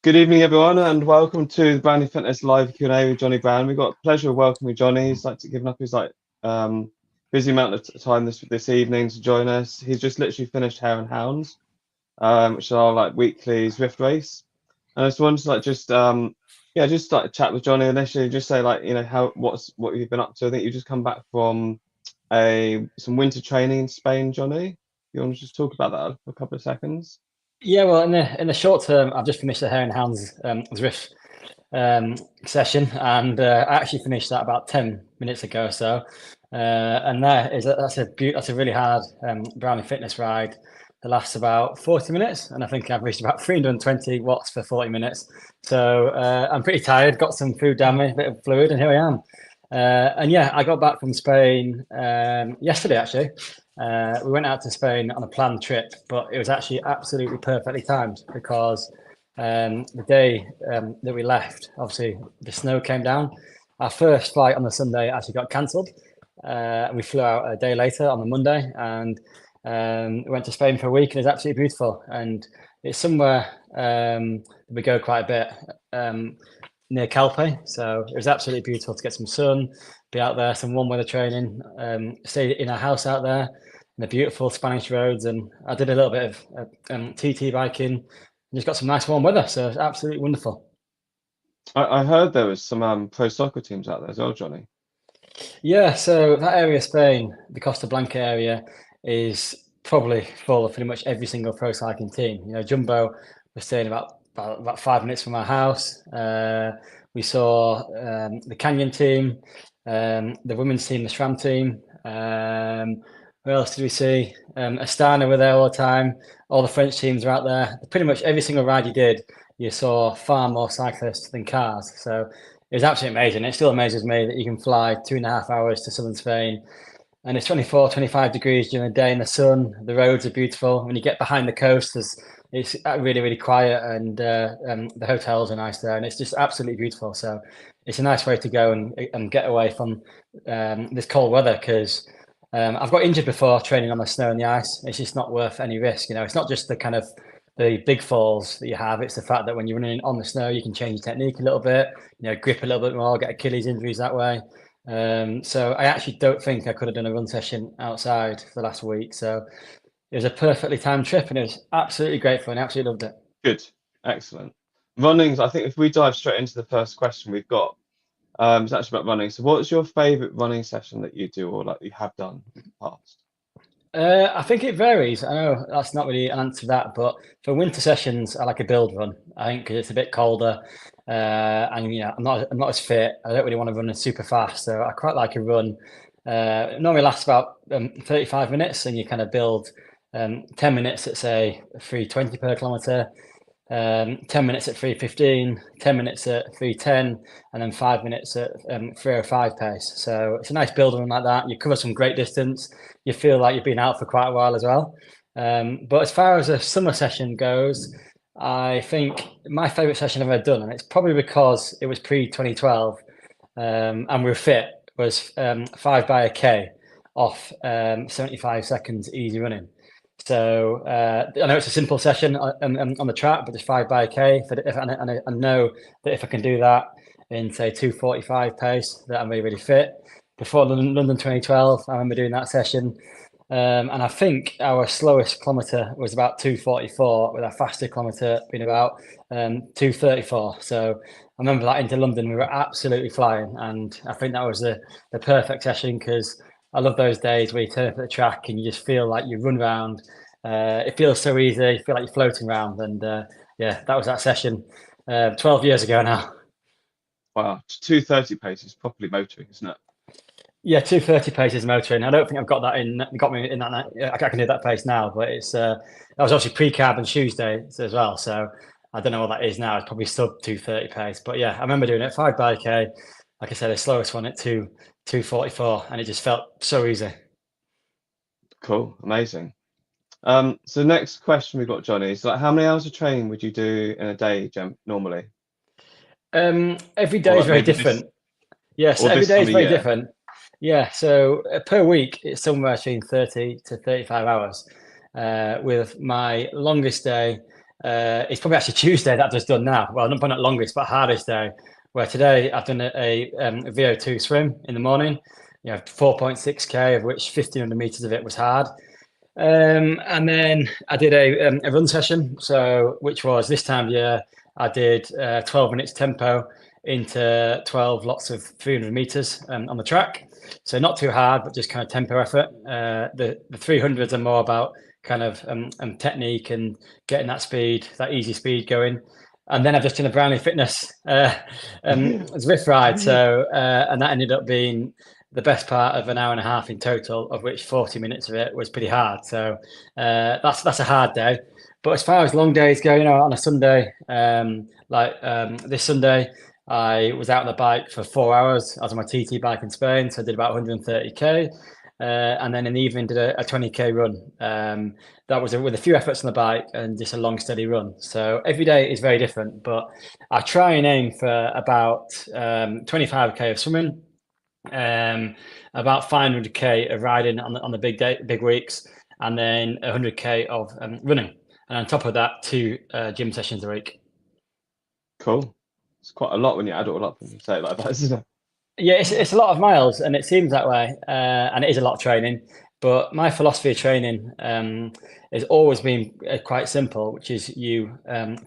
Good evening, everyone, and welcome to the Brownlee Fitness Live Q&A with Jonny Brown. We've got the pleasure of welcoming Jonny. He's giving up his busy amount of time this evening to join us. He's just literally finished Hare and Hounds, which is our weekly Zwift race. And I just wanted to chat with Jonny initially, just say what you've been up to. I think you've just come back from some winter training in Spain, Jonny. You want to just talk about that for a couple of seconds? Yeah, well, in the short term, I've just finished the Hare and Hounds Zwift session, and I actually finished that about 10 minutes ago. And that's a really hard Brownie fitness ride that lasts about 40 minutes, and I think I've reached about 320 watts for 40 minutes. So I'm pretty tired. Got some food down me, a bit of fluid, and here I am. And yeah, I got back from Spain yesterday actually. We went out to Spain on a planned trip, but it was actually absolutely perfectly timed because the day that we left, obviously the snow came down. Our first flight on the Sunday actually got cancelled. We flew out a day later on the Monday and we went to Spain for a week, and it's absolutely beautiful. And it's somewhere we go quite a bit near Calpe, so it was absolutely beautiful to get some sun, be out there, some warm weather training, stay in a house out there in the beautiful Spanish roads, and I did a little bit of TT biking and just got some nice warm weather, so it's absolutely wonderful. I heard there was some pro soccer teams out there as well, Jonny. Yeah, so that area of Spain, the Costa Blanca area, is probably full of pretty much every single pro cycling team. You know, Jumbo was staying about 5 minutes from our house. We saw the Canyon team, the women's team, the SRAM team. Who else did we see? Astana were there all the time. All the French teams are out there. Pretty much every single ride you did, you saw far more cyclists than cars. So it was absolutely amazing. It still amazes me that you can fly 2.5 hours to southern Spain, and it's 24, 25 degrees during the day in the sun. The roads are beautiful. When you get behind the coast, it's really, really quiet, and the hotels are nice there, and it's just absolutely beautiful. So it's a nice way to go and get away from this cold weather, because I've got injured before training on the snow and the ice. It's just not worth any risk. You know, it's not just the big falls that you have. It's the fact that when you're running on the snow, you can change your technique a little bit, grip a little bit more, get Achilles injuries that way. So I actually don't think I could have done a run session outside for the last week. So it was a perfectly timed trip, and it was absolutely great fun. I absolutely loved it. Good, excellent. Running, I think if we dive straight into the first question we've got, it's actually about running. So what's your favorite running session that you do or you have done in the past? I think it varies. I know that's not really an answer to that, but for winter sessions, I like a build run. I think because it's a bit colder, and I'm not as fit. I don't really want to run super fast, so I quite like a run. It normally lasts about 35 minutes, and you kind of build 10 minutes at say 320 per kilometer, 10 minutes at 315, 10 minutes at 310, and then 5 minutes at 305 pace. So it's a nice build run like that. You cover some great distance. You feel like you've been out for quite a while as well. But as far as a summer session goes, I think my favorite session I've ever done, and it's probably because it was pre-2012 and we were fit, was 5 by a K off 75 seconds easy running. So I know it's a simple session on the track, but it's 5 by a K. I know that if I can do that in say 2:45 pace, that I'm really, really fit. Before London 2012, I remember doing that session. And I think our slowest kilometre was about 2:44, with our faster kilometre being about 2:34. So I remember that into London, we were absolutely flying. And I think that was the perfect session, because I love those days where you turn up at the track and you just feel like you run around. It feels so easy. You feel like you're floating around. And yeah, that was that session 12 years ago now. Wow, 2:30 pace is properly motoring, isn't it? Yeah, 2:30 pace is motoring. I don't think I've got me in that. I can do that pace now, but that was obviously pre-carb and shoes days as well. So I don't know what that is now. It's probably sub 2:30 pace. But yeah, I remember doing it 5 by K. Like I said, the slowest one at 2:44, and it just felt so easy. Cool, amazing. So next question we've got, Jonny, is how many hours of training would you do in a day, normally? Every day is very different. Yes, every day is very different. Yeah, so per week it's somewhere between 30 to 35 hours. With my longest day It's probably actually Tuesday that I've just done now. Well, not longest, but hardest day. Where today I've done a VO2 swim in the morning. 4.6k, of which 1,500 meters of it was hard. And then I did a run session. So which was this time of year, I did 12 minutes tempo into 12 lots of 300 meters on the track. So not too hard, but just kind of tempo effort. The 300s are more about kind of technique and getting that speed, that easy speed going. And then I've just done a Brownlee Fitness Zwift ride. So and that ended up being the best part of an hour and a half in total, of which 40 minutes of it was pretty hard. So that's a hard day. But as far as long days go, on a Sunday, this Sunday, I was out on the bike for 4 hours. I was on my TT bike in Spain, so I did about 130k. And then in the evening, did a 20k run. That was with a few efforts on the bike and just a long, steady run. So every day is very different, but I try and aim for about 25k of swimming, about 500k of riding on the big weeks, and then 100k of running. And on top of that, 2 gym sessions a week. Cool. It's quite a lot when you add it all up and you say it like that, isn't it? Yeah, it's a lot of miles, and it seems that way, and it is a lot of training. But my philosophy of training has always been quite simple, which is you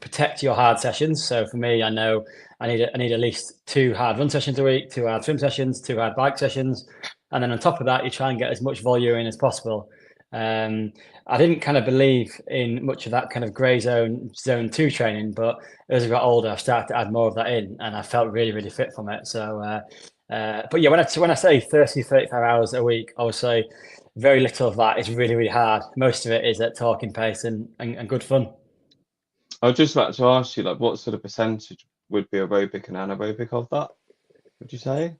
protect your hard sessions. So for me, I know I need at least 2 hard run sessions a week, 2 hard swim sessions, 2 hard bike sessions, and then on top of that, you try and get as much volume in as possible. I didn't kind of believe in much of that kind of grey zone 2 training, but as I got older, I started to add more of that in, and I felt really, really fit from it. So. But yeah, when I say 30, 35 hours a week, I would say very little of that is really, really hard. Most of it is at talking pace and good fun. I was just about to ask you, like, what sort of percentage would be aerobic and anaerobic of that, would you say?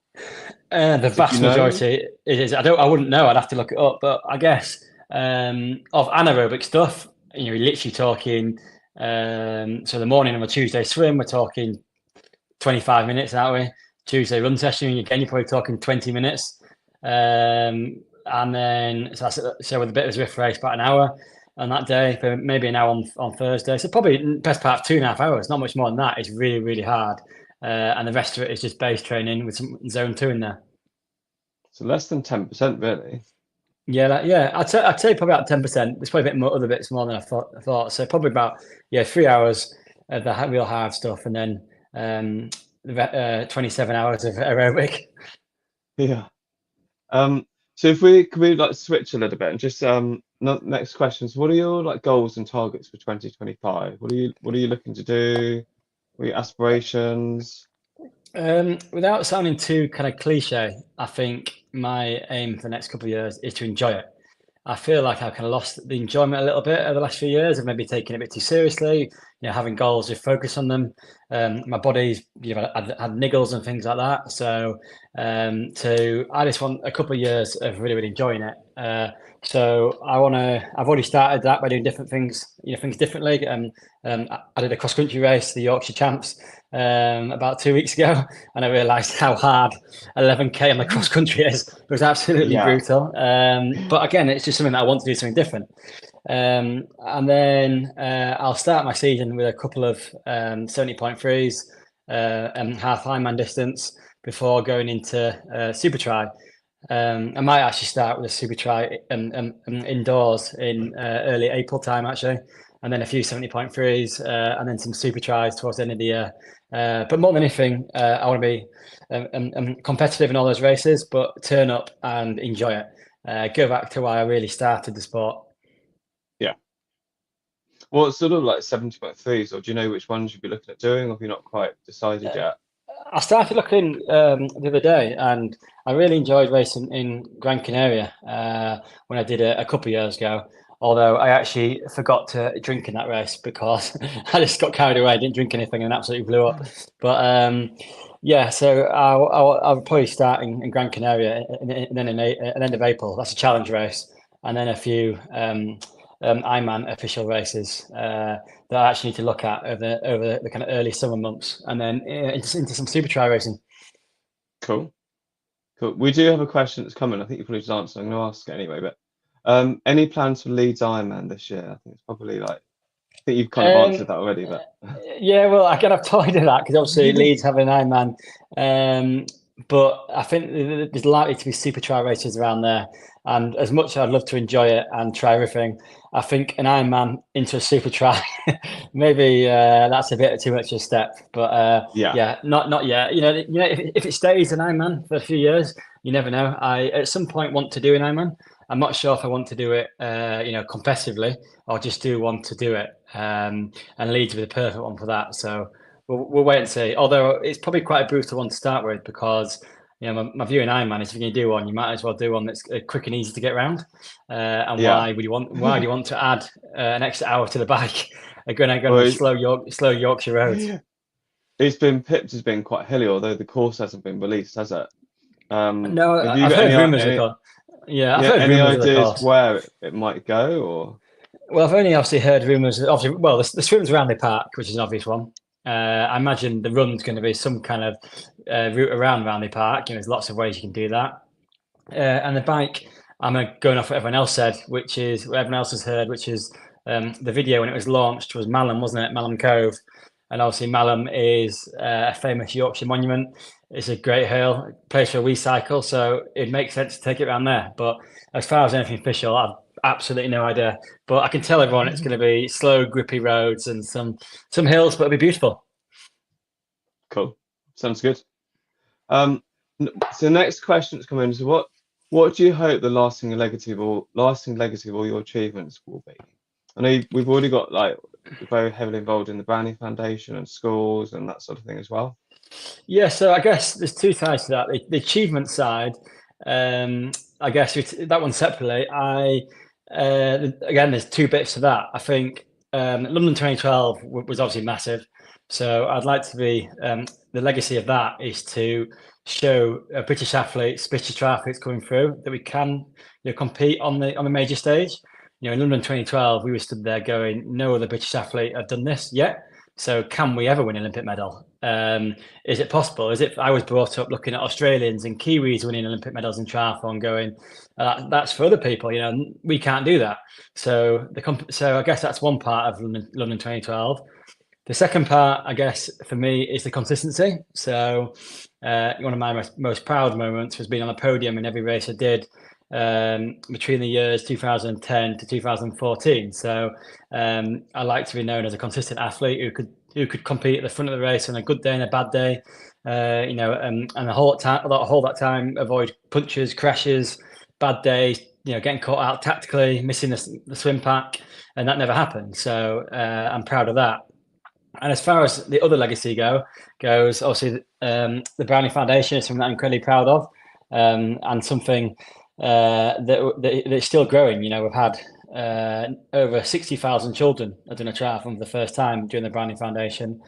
The vast majority is. I wouldn't know. I'd have to look it up. But I guess of anaerobic stuff, you're literally talking. So the morning of a Tuesday swim, we're talking 25 minutes, aren't we? Tuesday run session, again, you're probably talking 20 minutes. And then, so with a bit of a Zwift race, about an hour on that day, for maybe an hour on Thursday. So probably best part of 2.5 hours, not much more than that. Is really, really hard. And the rest of it is just base training with some zone 2 in there. So less than 10%, really. Yeah, I'd say probably about 10%. There's probably a bit more, other bits more than I thought. So probably about 3 hours of the real hard stuff, and then 27 hours of aerobic. Yeah. So if we like switch a little bit and just next questions. What are your like goals and targets for 2025? What are you looking to do? What are your aspirations? Without sounding too kind of cliche, I think my aim for the next couple of years is to enjoy it. I feel like I've kind of lost the enjoyment a little bit over the last few years of maybe taking it a bit too seriously, having goals, just focus on them. My body's, had niggles and things like that. So I just want a couple of years of really, really enjoying it. So I've already started that by doing different things, things differently. I did a cross country race, the Yorkshire Champs, about 2 weeks ago, and I realised how hard 11k on the cross country is. It was absolutely brutal. But again, it's just something that I want to do, something different. And then I'll start my season with a couple of 70.3s and half Ironman distance before going into Super Tri. I might actually start with a Super Tri indoors in early April time, actually, and then a few 70.3s and then some Super Tris towards the end of the year. But more than anything, I want to be competitive in all those races, but turn up and enjoy it. Go back to why I really started the sport. Yeah. Well, it's sort of like 70.3s, or do you know which ones you'd be looking at doing, or have you not quite decided yet? I started looking the other day, and I really enjoyed racing in Gran Canaria when I did it a couple of years ago. Although I actually forgot to drink in that race because I just got carried away, didn't drink anything, and absolutely blew up. But so I'll probably start in Gran Canaria, and then in end of April. That's a challenge race, and then a few Ironman official races that I actually need to look at over the kind of early summer months, and then into some Super Tri racing. Cool. We do have a question that's coming. I think you probably just answered. I'm going to ask it anyway. But any plans for Leeds Ironman this year? I think it's probably like think you've kind of answered that already, but Yeah, well, I kind of toyed with that because obviously Leeds have an Ironman, but I think there's likely to be super trail races around there. And as much as I'd love to enjoy it and try everything, I think an Ironman into a super trail, maybe that's a bit too much of a step. But yeah, yeah, not yet. If it stays an Ironman for a few years, you never know. I at some point want to do an Ironman. I'm not sure if I want to do it, competitively, or just do want to do it. And Leeds would be the perfect one for that. So we'll wait and see. Although it's probably quite a brutal one to start with because my view in Ironman is if you're going to do one, you might as well do one that's quick and easy to get around. And yeah. why do you want to add an extra hour to the bike? Going Well, on slow Yorkshire roads. it's been pipped as being quite hilly, although the course hasn't been released, has it? No, Have you I've got heard rumours of the course. Yeah, I've heard any rumours of the ideas course. where it might go, or? Well, I've only obviously heard rumours. Obviously, well, the swim's Roundley Park, which is an obvious one. I imagine the run's going to be some kind of route around Roundley Park. There's lots of ways you can do that. And the bike, I'm going off what everyone else said, which is what everyone else has heard, which is the video when it was launched was Malham, wasn't it? Malham Cove. And obviously Malham is a famous Yorkshire monument. It's a great hill, place for a wee cycle, so it makes sense to take it around there. But as far as anything official, I've absolutely no idea. But I can tell everyone it's going to be slow, grippy roads and some hills, but it'll be beautiful. Cool. Sounds good. So the next question that's come in is what do you hope the lasting legacy of all your achievements will be? I know we've already got very heavily involved in the Brownlee Foundation and schools and that sort of thing as well. Yeah, so I guess there's two sides to that. The achievement side, I guess that one separately. Again, there's two bits to that. I think London 2012 was obviously massive, so I'd like to be the legacy of that is to show British athletes, British triathletes coming through that we can compete on the major stage. In London 2012, we were stood there going, no other British athlete have done this yet. So can we ever win an Olympic medal? Is it possible? I was brought up looking at Australians and Kiwis winning Olympic medals in triathlon, going, that's for other people. We can't do that. So I guess that's one part of London 2012. The second part, I guess, for me, is the consistency. So one of my most proud moments was being on a podium in every race I did between the years 2010 to 2014. So I like to be known as a consistent athlete who could compete at the front of the race on a good day and a bad day. And the whole that time avoid punches, crashes, bad days. Getting caught out tactically, missing the swim pack, and that never happened. So I'm proud of that. And as far as the other legacy goes, obviously the Brownlee Foundation is something that I'm incredibly proud of, and something that's still growing. We've had over 60,000 children have done a triathlon for the first time during the Brownlee Foundation.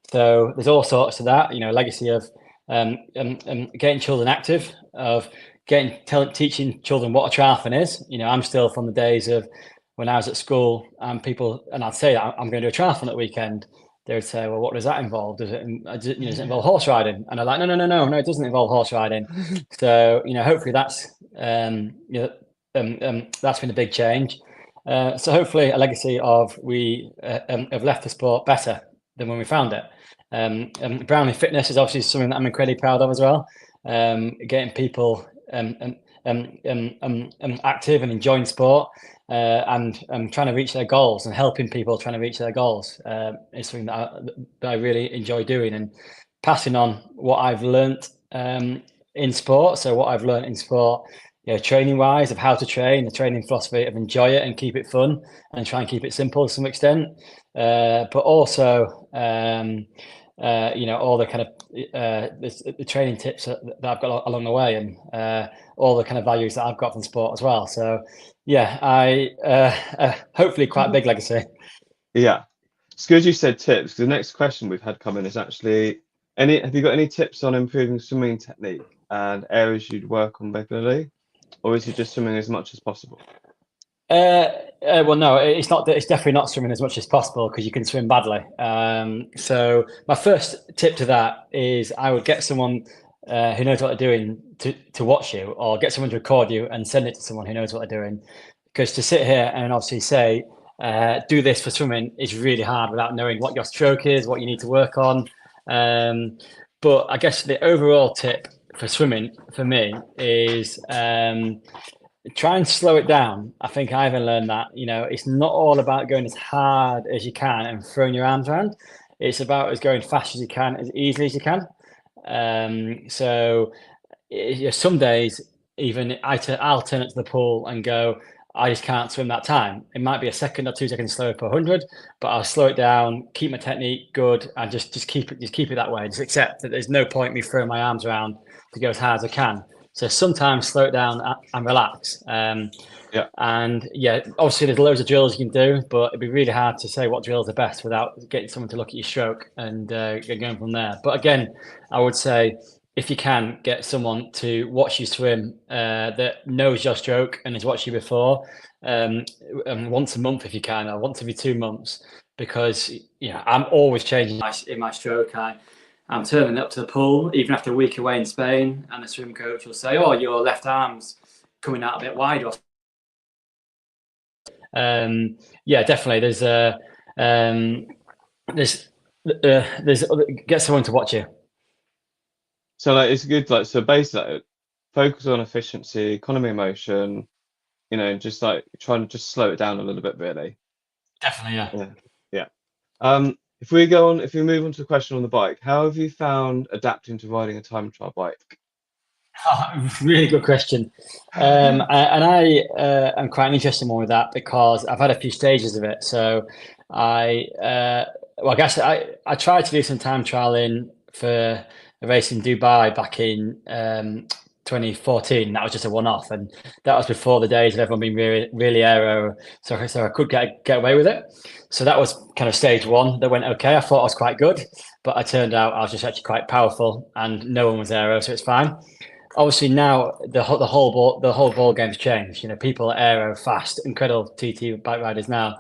So there's all sorts of that. A legacy of getting children active, of teaching children what a triathlon is. I'm still from the days of when I was at school and I'd say I'm going to do a triathlon at weekend. They would say, well, what does that involve? Does it involve horse riding? And I'm like, no, it doesn't involve horse riding. So, hopefully that's been a big change. So hopefully a legacy of we have left the sport better than when we found it. Brownlee Fitness is obviously something that I'm incredibly proud of as well. Getting people active and enjoying sport. And trying to reach their goals and helping people trying to reach their goals is something that I really enjoy doing, and passing on what I've learnt in sport. So what I've learnt in sport, training wise, of how to train, the training philosophy of enjoy it and keep it fun and try and keep it simple to some extent, but also all the kind of the training tips that I've got along the way, and all the kind of values that I've got from sport as well. So yeah, I hopefully quite a big legacy. Yeah, it's good you said tips. The next question we've had come in is actually, have you got any tips on improving swimming technique and areas you'd work on regularly, or is it just swimming as much as possible? Well, no, it's not. It's definitely not swimming as much as possible because you can swim badly. So my first tip to that is I would get someone who knows what they're doing to watch you, or get someone to record you and send it to someone who knows what they're doing. Because to sit here and obviously say do this for swimming is really hard without knowing what your stroke is, what you need to work on. But I guess the overall tip for swimming for me is try and slow it down. I think I even learned that, it's not all about going as hard as you can and throwing your arms around. It's about as going fast as you can, as easily as you can. So some days, even I'll turn it to the pool and go, I just can't swim that time. It might be a second or 2 seconds slower per 100, but I'll slow it down, keep my technique good, and just keep it that way. Just accept that there's no point me throwing my arms around to go as hard as I can. So sometimes slow it down and relax. And obviously there's loads of drills you can do, but it'd be really hard to say what drills are best without getting someone to look at your stroke and going from there. But again, I would say, if you can, get someone to watch you swim that knows your stroke and has watched you before, once a month if you can, or once every 2 months, because I'm always changing in my stroke. I'm turning up to the pool even after a week away in Spain, and the swim coach will say, "Oh, your left arm's coming out a bit wide." Or definitely. There's get someone to watch you. So like it's good, like, so basically like, focus on efficiency, economy of motion, just like trying to just slow it down a little bit, really. Definitely, yeah. If we move on to the question on the bike, how have you found adapting to riding a time trial bike? Really good question. And I am quite interested more with that because I've had a few stages of it. So I guess I tried to do some time trialing for a race in Dubai back in 2014. That was just a one-off, and that was before the days of everyone being really, really aero. So I could get away with it. So that was kind of stage one. That went okay. I thought I was quite good, but it turned out I was just actually quite powerful, and no one was aero, so it's fine. Obviously now the whole ball game's changed. People are aero, fast, incredible TT bike riders now.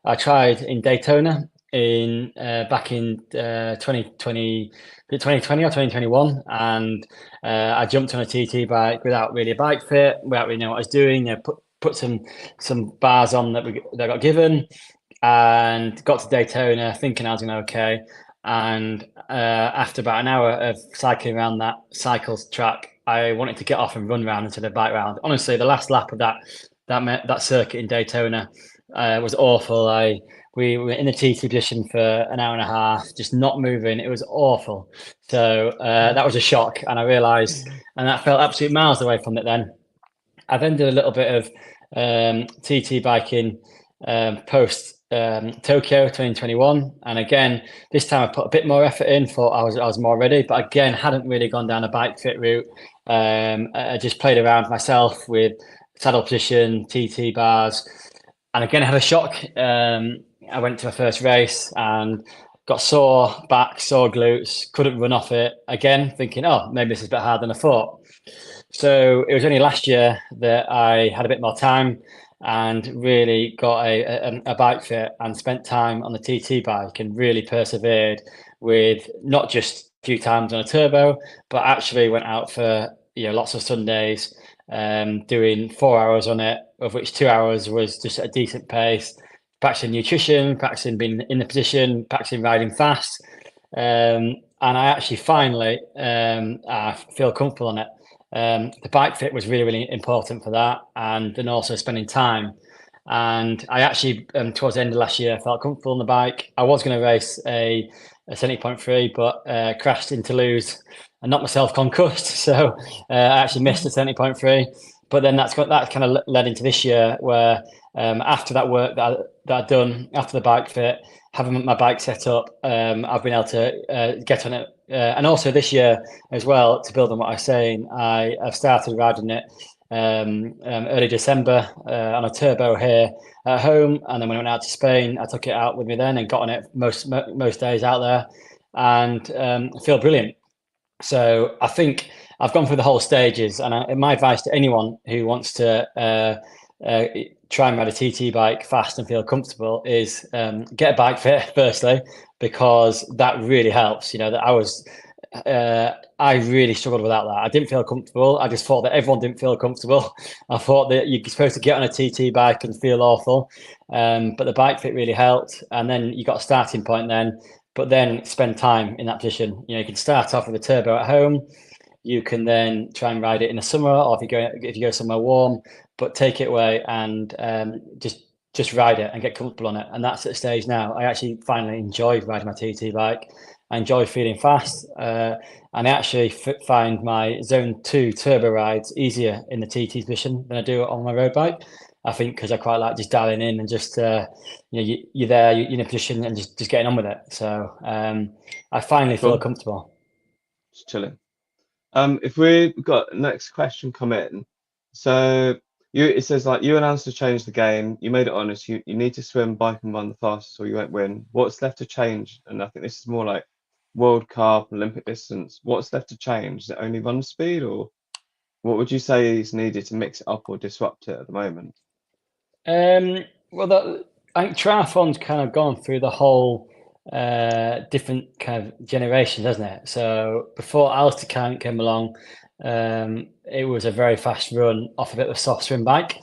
I tried in Daytona back in 2020 or 2021, and I jumped on a TT bike without really a bike fit, without really knowing what I was doing. Put some bars on that got given, and got to Daytona thinking I was going okay. And after about an hour of cycling around that cycles track, I wanted to get off and run round instead of bike round. Honestly, the last lap of that circuit in Daytona was awful. We were in the TT position for an hour and a half, just not moving. It was awful. So that was a shock, and I realised, and that felt absolute miles away from it then. I then did a little bit of TT biking post Tokyo 2021, and again this time I put a bit more effort in. Thought I was more ready, but again hadn't really gone down a bike fit route. I just played around myself with saddle position, TT bars, and again I had a shock. I went to my first race and got sore back, sore glutes, couldn't run off it. Again, thinking, oh, maybe this is a bit harder than I thought. So it was only last year that I had a bit more time and really got a bike fit and spent time on the TT bike and really persevered with not just a few times on a turbo, but actually went out for lots of Sundays, doing 4 hours on it, of which 2 hours was just at a decent pace, practicing nutrition, practicing being in the position, practicing riding fast. And I actually finally I feel comfortable on it. The bike fit was really, really important for that, and then also spending time. And I actually, towards the end of last year, felt comfortable on the bike. I was going to race a 70.3, but crashed in Toulouse and knocked myself concussed. So I actually missed the 70.3. But then that kind of led into this year, where after that work that I'd done, after the bike fit, having my bike set up, I've been able to get on it. And also this year as well, to build on what I was saying, I've started riding it early December on a turbo here at home. And then when I went out to Spain, I took it out with me then and got on it most days out there, and I feel brilliant. So I think I've gone through the whole stages, and my advice to anyone who wants to try and ride a TT bike fast and feel comfortable is get a bike fit firstly, because that really helps. That I was I really struggled without that. I didn't feel comfortable. I just thought that everyone didn't feel comfortable. I thought that you're supposed to get on a TT bike and feel awful, but the bike fit really helped. And then you got a starting point then, but then spend time in that position. You can start off with a turbo at home. You can then try and ride it in the summer, or if you go somewhere warm, but take it away and just ride it and get comfortable on it. And that's at the stage now. I actually finally enjoy riding my TT bike. I enjoy feeling fast, and I actually find my Zone 2 turbo rides easier in the TT position than I do on my road bike. I think because I quite like just dialing in and just you're there, you're in a position and just getting on with it. So I finally feel comfortable. Just chilling. If we got next question come in, so it says like you announced to change the game. You made it honest. You need to swim, bike, and run the fastest, or you won't win. What's left to change? And I think this is more like World Cup, Olympic distance. What's left to change? Is it only run speed, or what would you say is needed to mix it up or disrupt it at the moment? Well, I think triathlon's kind of gone through the whole different kind of generations, hasn't it? So before Alistair came along, it was a very fast run off a bit of a soft swim bike.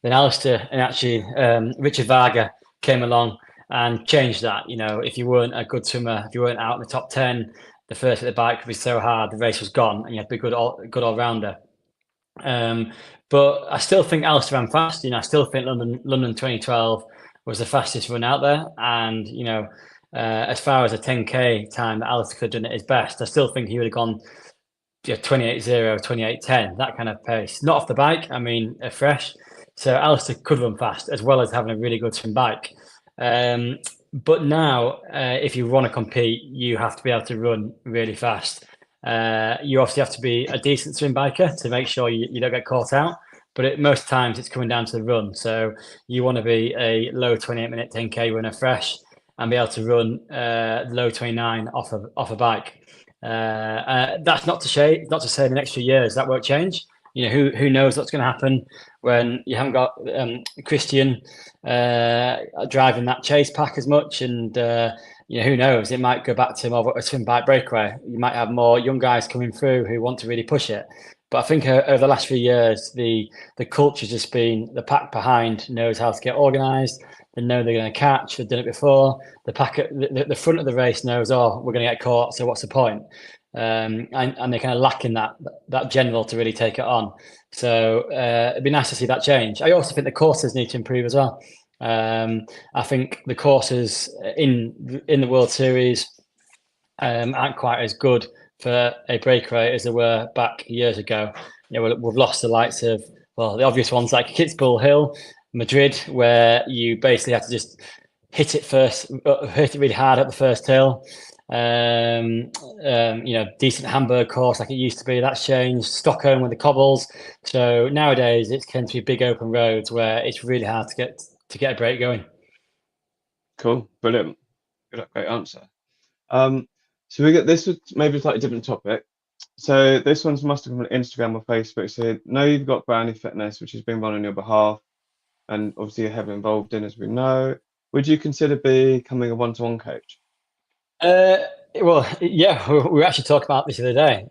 Then Alistair and actually Richard Varga came along and changed that. If you weren't a good swimmer, if you weren't out in the top 10, the first hit the bike would be so hard, the race was gone, and you had to be good all rounder. But I still think Alistair ran fast. I still think London 2012 was the fastest run out there. And, as far as a 10K time that Alistair could have done at his best, I still think he would have gone 28.0, 28.10, that kind of pace. Not off the bike, I mean, fresh. So Alistair could run fast as well as having a really good swim bike. But now, if you want to compete, you have to be able to run really fast. You obviously have to be a decent swim biker to make sure you don't get caught out. But most times it's coming down to the run. So you want to be a low 28-minute 10K runner fresh and be able to run low 29 off a bike. That's not to say in the next few years that won't change. Who knows what's going to happen when you haven't got Christian driving that chase pack as much, and who knows, it might go back to more of a swim bike breakaway. You might have more young guys coming through who want to really push it. But I think over the last few years, the culture's just been the pack behind knows how to get organised. They know they're going to catch. They've done it before. The pack at the front of the race knows, oh, we're going to get caught. So what's the point? And they're kind of lacking that general to really take it on. So it'd be nice to see that change. I also think the courses need to improve as well. I think the courses in the World Series aren't quite as good for a breakaway as they were back years ago. We've lost the likes of, well, the obvious ones like Kitzbühel Hill, Madrid, where you basically have to just hit it really hard at the first hill. Decent Hamburg course like it used to be, that's changed. Stockholm with the cobbles. So nowadays it tends to be big open roads where it's really hard to get a break going. Cool, brilliant, great answer. So we get this was maybe a slightly different topic. So this one's must have come on Instagram or Facebook. So know you've got Brownlee Fitness, which has been run on your behalf, and obviously you're heavily involved in, as we know. Would you consider becoming a one-to-one coach? Well, yeah, we were actually talking about this the other day.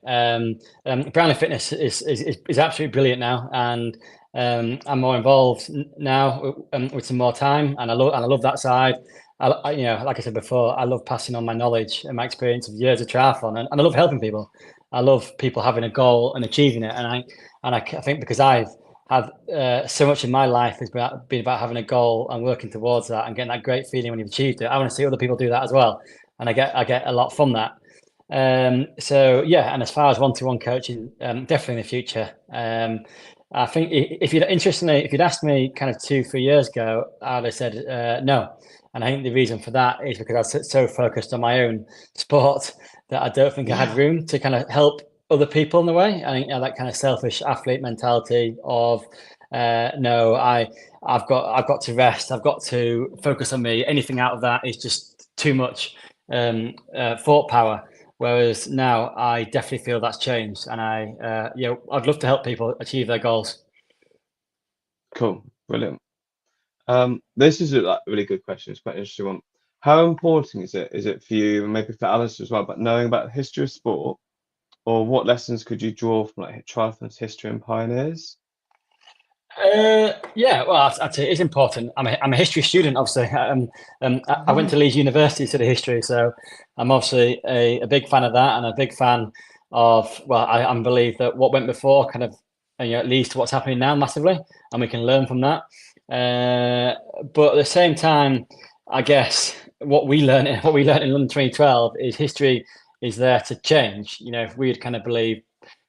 Brownlee Fitness is absolutely brilliant now, and I'm more involved now with some more time, and I love that side. Like I said before, I love passing on my knowledge and my experience of years of triathlon, and I love helping people. I love people having a goal and achieving it, and I think because I've had so much of my life has been about having a goal and working towards that and getting that great feeling when you've achieved it. I want to see other people do that as well, and I get a lot from that. So yeah, and as far as one-to-one coaching, definitely in the future. I think if you'd asked me kind of 2-3 years ago, I'd have said no. And I think the reason for that is because I was so focused on my own sport that I don't think I had room to kind of help other people in the way. I think that kind of selfish athlete mentality of no, I've got to rest. I've got to focus on me. Anything out of that is just too much thought power. Whereas now I definitely feel that's changed, and I'd love to help people achieve their goals. Cool, brilliant. This is a really good question. It's quite an interesting one. How important is it for you, and maybe for Alice as well, but knowing about the history of sport, or what lessons could you draw from like triathlon's history and pioneers? Yeah, well, I'd say it's important. I'm a history student, obviously. I went to Leeds University to study history, so I'm obviously a big fan of that, and a big fan of, well, I believe that what went before kind of, leads to what's happening now massively, and we can learn from that. But at the same time, I guess what we learned in London 2012 is history is there to change. If we'd kind of believe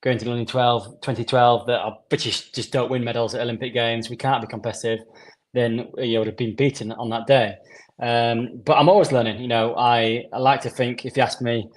going to London 2012 that our British just don't win medals at Olympic Games, we can't be competitive, then you would have been beaten on that day. But I'm always learning. I like to think if you ask me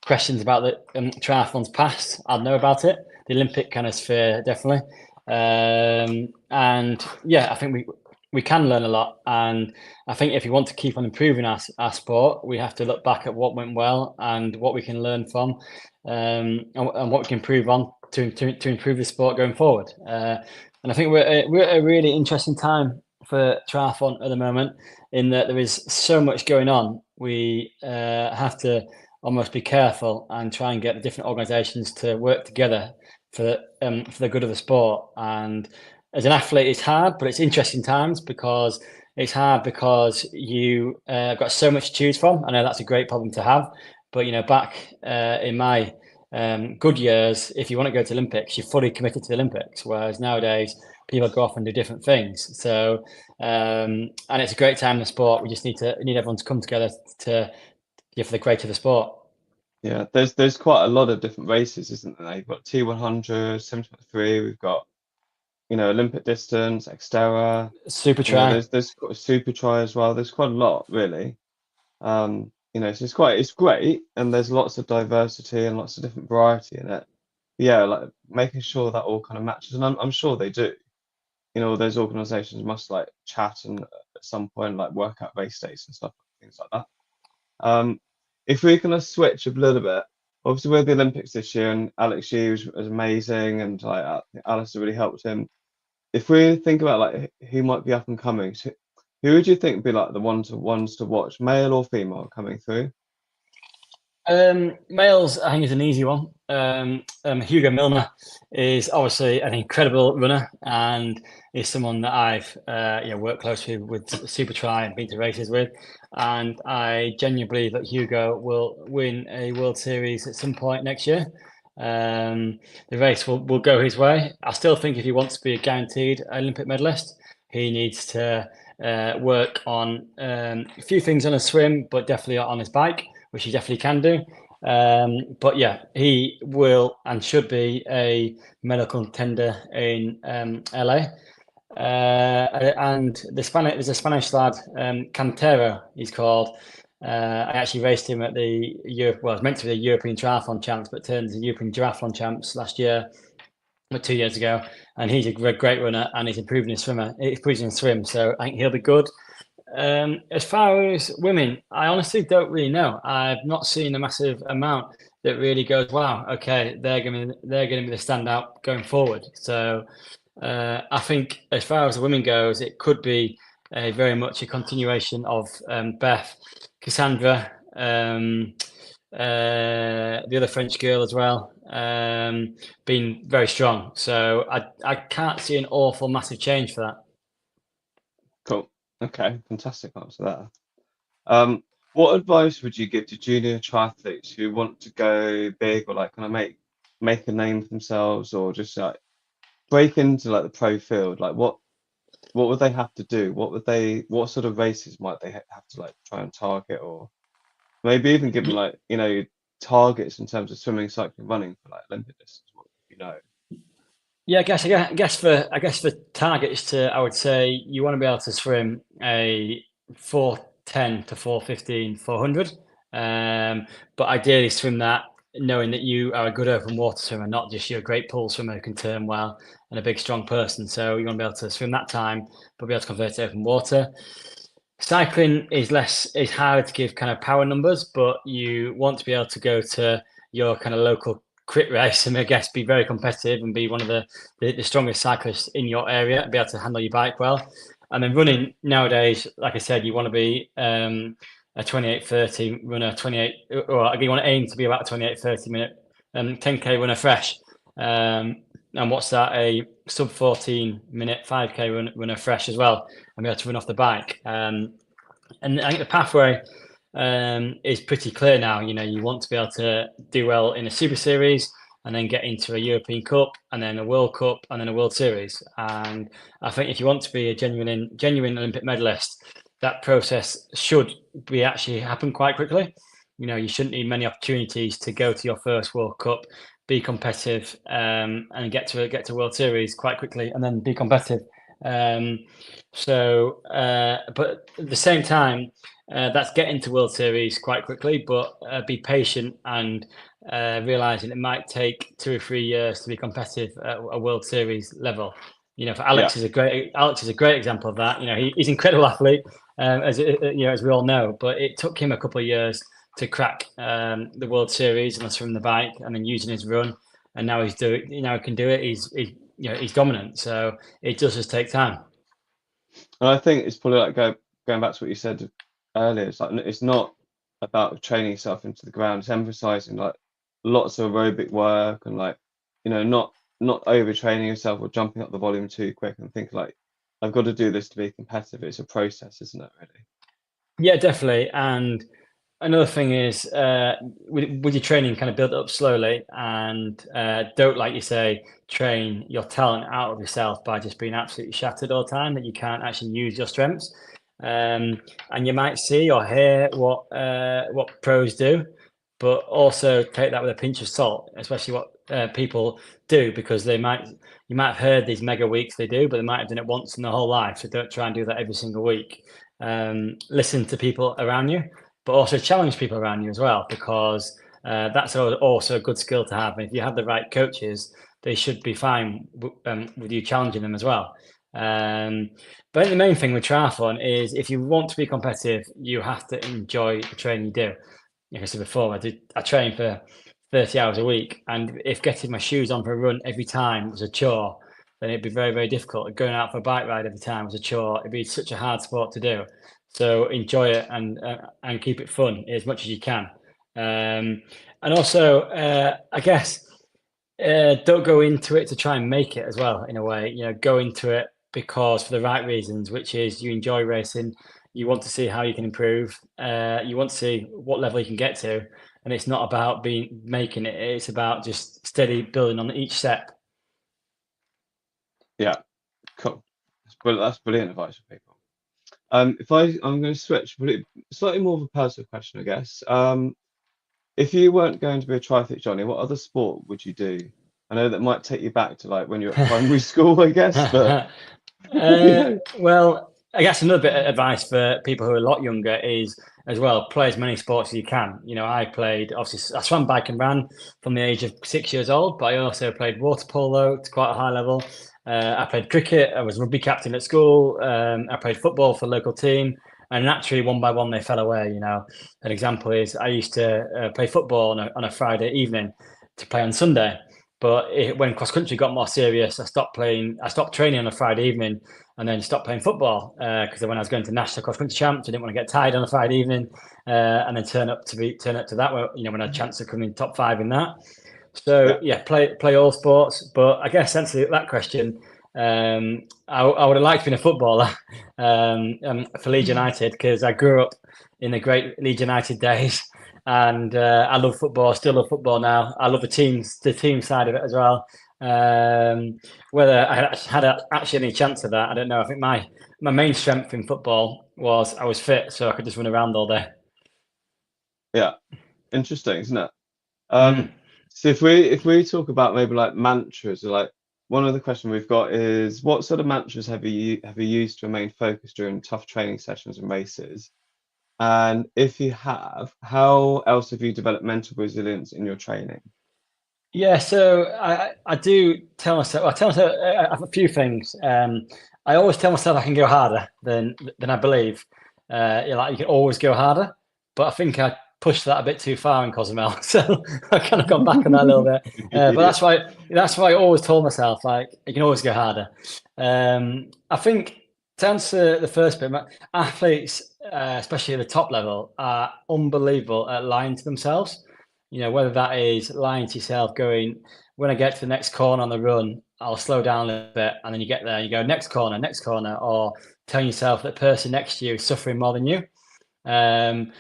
questions about the triathlon's past, I'd know about it. The Olympic kind of sphere, definitely. And yeah, I think we can learn a lot. And I think if you want to keep on improving our sport, we have to look back at what went well and what we can learn from, and what we can improve on to improve the sport going forward. And I think we're at a really interesting time for triathlon at the moment, in that there is so much going on. We have to almost be careful and try and get the different organisations to work together for the good of the sport. And as an athlete, it's hard, but it's interesting times, because it's hard because you got so much to choose from. I know that's a great problem to have, but back in my good years, if you want to go to Olympics, you're fully committed to the Olympics. Whereas nowadays, people go off and do different things. So, and it's a great time in the sport. We just need everyone to come together for the greater of the sport. Yeah, there's quite a lot of different races, isn't there? You've got T100, 723, we've got, Olympic distance, Xterra, Super try. there's got a super try as well. There's quite a lot, really. So it's great, and there's lots of diversity and lots of different variety in it. Yeah, like making sure that all kind of matches, and I'm sure they do. Those organizations must like chat and at some point like work out race dates and stuff, things like that. Um, if we're gonna switch a little bit, obviously we're at the Olympics this year, and Alex Yee was amazing, and like Alice really helped him. If we think about like who might be up and coming, so who would you think would be like the ones to watch, male or female, coming through? Males, I think, is an easy one. Hugo Milner is obviously an incredible runner, and is someone that I've worked closely with Super Try and been to races with. And I genuinely believe that Hugo will win a World Series at some point next year. The race will go his way. I still think if he wants to be a guaranteed Olympic medalist, he needs to work on a few things on his swim, but definitely on his bike, which he definitely can do. But yeah, he will and should be a medal contender in LA. And there's a Spanish lad, Cantero, he's called. I actually raced him at the it was meant to be the European Triathlon Champs, but turned into the European Triathlon Champs last year, or 2 years ago. And he's a great runner, and he's improving his swimmer. He's improving his swim, so I think he'll be good. As far as women, I honestly don't really know. I've not seen a massive amount that really goes, wow, okay, they're going to be the standout going forward. So I think as far as the women goes, it could be very much a continuation of Beth, Cassandra, the other French girl as well, being very strong. So I can't see an awful massive change for that. Cool. Okay, fantastic answer there. What advice would you give to junior triathletes who want to go big, or like kind of make a name for themselves, or just like break into like the pro field? Like what would they have to do? What sort of races might they have to like try and target, or maybe even give them like targets in terms of swimming, cycling, running for like Olympic distance? What you know? Yeah, I guess for targets, I would say you want to be able to swim a 4:10 to 4:15, 400. But ideally swim that knowing that you are a good open water swimmer, not just you're a great pool swimmer who can turn well and a big strong person. So you want to be able to swim that time, but be able to convert to open water. Cycling is hard to give kind of power numbers, but you want to be able to go to your kind of local crit race and I guess be very competitive and be one of the strongest cyclists in your area and be able to handle your bike well. And then running nowadays, like I said, you want to be a 28:30 runner, 28, or you want to aim to be about a 28:30 minute 10K runner fresh. And what's that? A sub 14 minute 5K runner fresh as well, and be able to run off the bike. And I think the pathway is pretty clear now. You want to be able to do well in a Super Series, and then get into a European Cup, and then a World Cup, and then a World Series. And I think if you want to be a genuine Olympic medalist, that process should be actually happen quite quickly. You shouldn't need many opportunities to go to your first World Cup, be competitive, and get to World Series quite quickly, and then be competitive. But at the same time, that's getting to World Series quite quickly. But be patient and realizing it might take 2 or 3 years to be competitive at a World Series level. For Alex is a great example of that. He's an incredible athlete, as we all know. But it took him a couple of years to crack the World Series, and that's from the bike, and then using his run, and now he can do it. He's dominant. So it does just take time. And I think it's probably like going back to what you said earlier. It's like it's not about training yourself into the ground. It's emphasizing like lots of aerobic work and like not overtraining yourself or jumping up the volume too quick and think like I've got to do this to be competitive. It's a process, isn't it? Really? Yeah, definitely. And another thing is with your training, kind of build it up slowly, and don't, like you say, train your talent out of yourself by just being absolutely shattered all the time, that you can't actually use your strengths. And you might see or hear what pros do, but also take that with a pinch of salt, especially what people do, because you might have heard these mega weeks they do, but they might have done it once in their whole life. So don't try and do that every single week. Listen to people around you, but also challenge people around you as well, because that's also a good skill to have. And if you have the right coaches, they should be fine with you challenging them as well. But I think the main thing with triathlon is, if you want to be competitive, you have to enjoy the training you do. Like I said before, I train for 30 hours a week, and if getting my shoes on for a run every time was a chore, then it'd be very, very difficult. Going out for a bike ride every time was a chore. It'd be such a hard sport to do. So enjoy it and keep it fun as much as you can. And also, I guess, don't go into it to try and make it as well, in a way. Go into it because for the right reasons, which is you enjoy racing, you want to see how you can improve, you want to see what level you can get to, and it's not about making it. It's about just steady building on each step. Yeah, cool. That's brilliant advice for people. I'm going to switch, but slightly more of a personal question, I guess. If you weren't going to be a triathlete, Jonny, what other sport would you do? I know that might take you back to like when you were at primary school, I guess, but well, I guess another bit of advice for people who are a lot younger is, as well, play as many sports as you can. I swam, bike and ran from the age of 6 years old, but I also played water polo to quite a high level. I played cricket. I was rugby captain at school. I played football for the local team, and naturally, one by one, they fell away. An example is I used to play football on a Friday evening to play on Sunday. But when cross country got more serious, I stopped training on a Friday evening, and then stopped playing football because when I was going to national cross country champs, I didn't want to get tired on a Friday evening, and then turn up to that when I had a chance to come in top 5 in that. So yeah, play all sports. But I guess answer that question, I would have liked to be a footballer for Leeds United, because I grew up in the great Leeds United days. And I love football, still love football now. I love the team side of it as well. Whether I had actually any chance of that, I don't know. I think my main strength in football was I was fit, so I could just run around all day. Yeah, interesting, isn't it? So if we talk about maybe like mantras, or like one of the questions we've got is, what sort of mantras have you used to remain focused during tough training sessions and races? And if you have, how else have you developed mental resilience in your training? Yeah, so I do tell myself. I tell myself a few things. I always tell myself I can go harder than I believe. You can always go harder, but I think I pushed that a bit too far in Cozumel, so I kind of gone back on that a little bit. But that's why I always told myself, like, you can always go harder. I think to answer the first bit, athletes especially at the top level, are unbelievable at lying to themselves. Whether that is lying to yourself, going, when I get to the next corner on the run, I'll slow down a little bit, and then you get there, you go next corner, or telling yourself that the person next to you is suffering more than you. And